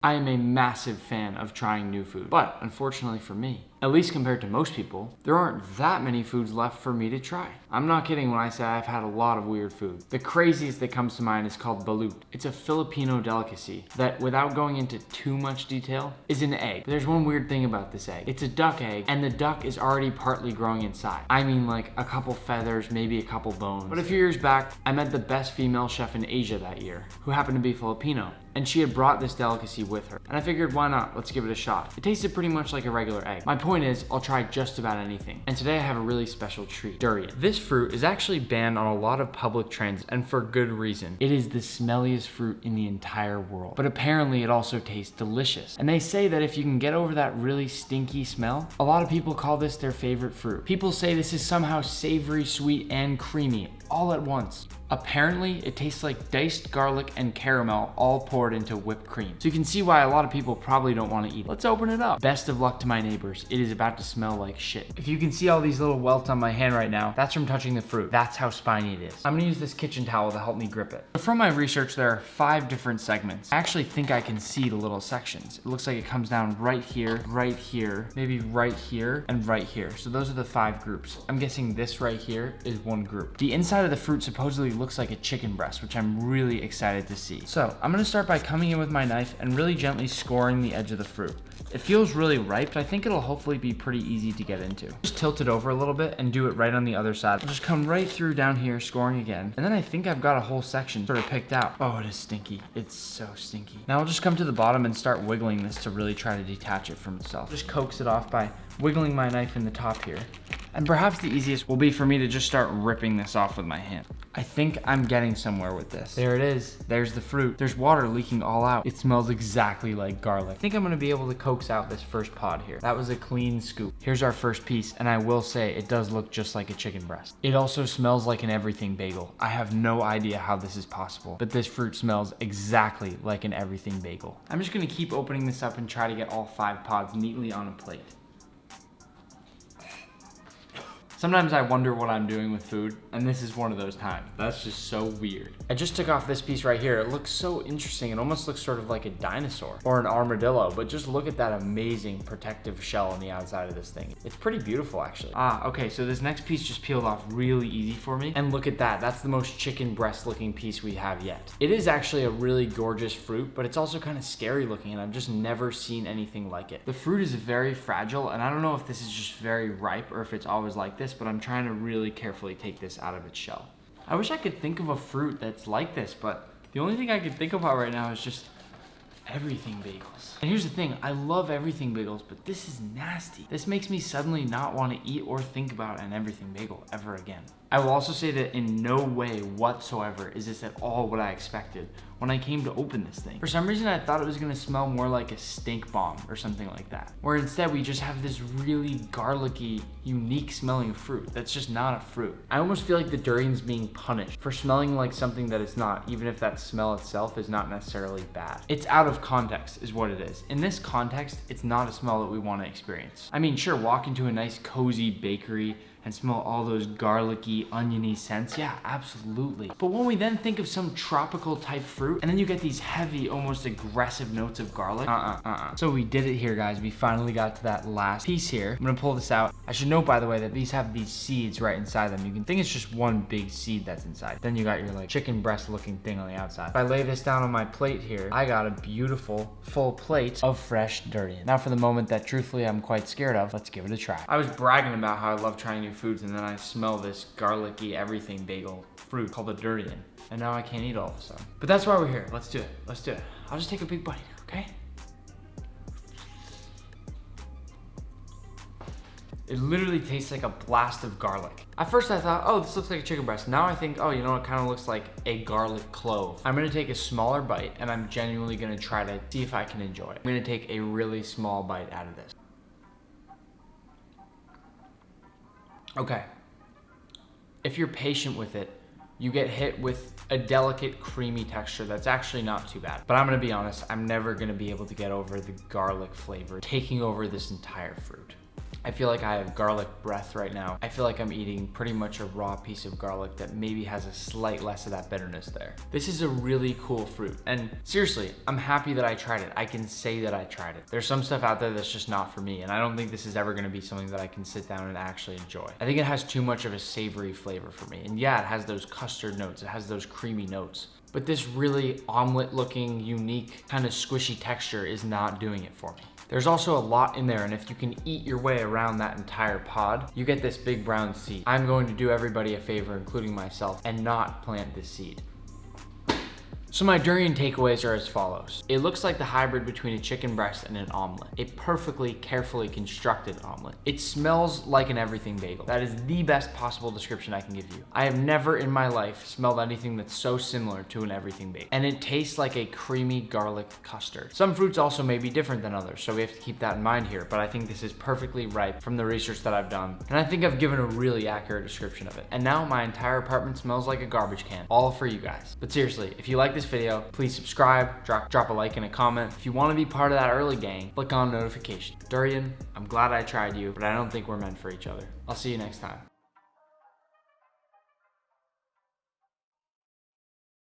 I am a massive fan of trying new food, but unfortunately for me, at least compared to most people, there aren't that many foods left for me to try. I'm not kidding when I say I've had a lot of weird food. The craziest that comes to mind is called balut. It's a Filipino delicacy that, without going into too much detail, is an egg. There's one weird thing about this egg. It's a duck egg, and the duck is already partly growing inside. I mean, like a couple feathers, maybe a couple bones. But a few years back, I met the best female chef in Asia that year, who happened to be Filipino. And she had brought this delicacy with her. And I figured, why not? Let's give it a shot. It tasted pretty much like a regular egg. My point is, I'll try just about anything. And today I have a really special treat, durian. This fruit is actually banned on a lot of public transit, and for good reason. It is the smelliest fruit in the entire world. But apparently it also tastes delicious. And they say that if you can get over that really stinky smell, a lot of people call this their favorite fruit. People say this is somehow savory, sweet, and creamy, all at once. Apparently, it tastes like diced garlic and caramel all poured into whipped cream. So you can see why a lot of people probably don't want to eat it. Let's open it up. Best of luck to my neighbors. It is about to smell like shit. If you can see all these little welts on my hand right now, that's from touching the fruit. That's how spiny it is. I'm gonna use this kitchen towel to help me grip it. From my research, there are 5 different segments. I actually think I can see the little sections. It looks like it comes down right here, maybe right here, and right here. So those are the 5 groups. I'm guessing this right here is one group. The inside of the fruit supposedly looks like a chicken breast, which I'm really excited to see. So I'm gonna start by coming in with my knife and really gently scoring the edge of the fruit. It feels really ripe, but I think it'll hopefully be pretty easy to get into. Just tilt it over a little bit and do it right on the other side. I'll just come right through down here, scoring again. And then I think I've got a whole section sort of picked out. Oh, it is stinky. It's so stinky. Now I'll just come to the bottom and start wiggling this to really try to detach it from itself. Just coax it off by wiggling my knife in the top here. And perhaps the easiest will be for me to just start ripping this off with my hand. I think I'm getting somewhere with this. There it is. There's the fruit. There's water leaking all out. It smells exactly like garlic. I think I'm gonna be able to coax out this first pod here. That was a clean scoop. Here's our first piece, and I will say it does look just like a chicken breast. It also smells like an everything bagel. I have no idea how this is possible, but this fruit smells exactly like an everything bagel. I'm just gonna keep opening this up and try to get all 5 pods neatly on a plate. Sometimes I wonder what I'm doing with food, and this is one of those times. That's just so weird. I just took off this piece right here. It looks so interesting. It almost looks sort of like a dinosaur or an armadillo, but just look at that amazing protective shell on the outside of this thing. It's pretty beautiful, actually. Okay, so this next piece just peeled off really easy for me. And look at that. That's the most chicken breast looking piece we have yet. It is actually a really gorgeous fruit, but it's also kind of scary looking, and I've just never seen anything like it. The fruit is very fragile, and I don't know if this is just very ripe or if it's always like this, but I'm trying to really carefully take this out of its shell. I wish I could think of a fruit that's like this, but the only thing I can think about right now is just everything bagels. And here's the thing, I love everything bagels, but this is nasty. This makes me suddenly not want to eat or think about an everything bagel ever again. I will also say that in no way whatsoever is this at all what I expected when I came to open this thing. For some reason, I thought it was gonna smell more like a stink bomb or something like that, where instead we just have this really garlicky, unique smelling fruit that's just not a fruit. I almost feel like the durian's being punished for smelling like something that it's not, even if that smell itself is not necessarily bad. It's out of context is what it is. In this context, it's not a smell that we wanna experience. I mean, sure, walk into a nice cozy bakery and smell all those garlicky, oniony scents, yeah, absolutely. But when we then think of some tropical type fruit, and then you get these heavy, almost aggressive notes of garlic, So we did it here, guys. We finally got to that last piece here. I'm gonna pull this out. I should note, by the way, that these have these seeds right inside them. You can think it's just one big seed that's inside. Then you got your like chicken breast looking thing on the outside. If I lay this down on my plate here, I got a beautiful full plate of fresh durian. Now for the moment that truthfully I'm quite scared of, let's give it a try. I was bragging about how I love trying new foods, and then I smell this garlicky everything bagel fruit called a durian, and now I can't eat all of a sudden. But that's why we're here. Let's do it. Let's do it. I'll just take a big bite, okay? It literally tastes like a blast of garlic. At first I thought, oh, this looks like a chicken breast. Now I think, oh, you know, it kind of looks like a garlic clove. I'm gonna take a smaller bite, and I'm genuinely gonna try to see if I can enjoy it. I'm gonna take a really small bite out of this. Okay, if you're patient with it, you get hit with a delicate, creamy texture that's actually not too bad. But I'm gonna be honest, I'm never gonna be able to get over the garlic flavor taking over this entire fruit. I feel like I have garlic breath right now. I feel like I'm eating pretty much a raw piece of garlic that maybe has a slight less of that bitterness there. This is a really cool fruit. And seriously, I'm happy that I tried it. I can say that I tried it. There's some stuff out there that's just not for me. And I don't think this is ever gonna be something that I can sit down and actually enjoy. I think it has too much of a savory flavor for me. And yeah, it has those custard notes. It has those creamy notes. But this really omelet looking, unique, kind of squishy texture is not doing it for me. There's also a lot in there, and if you can eat your way around that entire pod, you get this big brown seed. I'm going to do everybody a favor, including myself, and not plant this seed. So my durian takeaways are as follows. It looks like the hybrid between a chicken breast and an omelet. A perfectly, carefully constructed omelet. It smells like an everything bagel. That is the best possible description I can give you. I have never in my life smelled anything that's so similar to an everything bagel. And it tastes like a creamy garlic custard. Some fruits also may be different than others, so we have to keep that in mind here, but I think this is perfectly ripe from the research that I've done. And I think I've given a really accurate description of it. And now my entire apartment smells like a garbage can, all for you guys. But seriously, if you like this video, please subscribe, drop a like and a comment. If you want to be part of that early gang, click on notification. Durian, I'm glad I tried you, but I don't think we're meant for each other. I'll see you next time.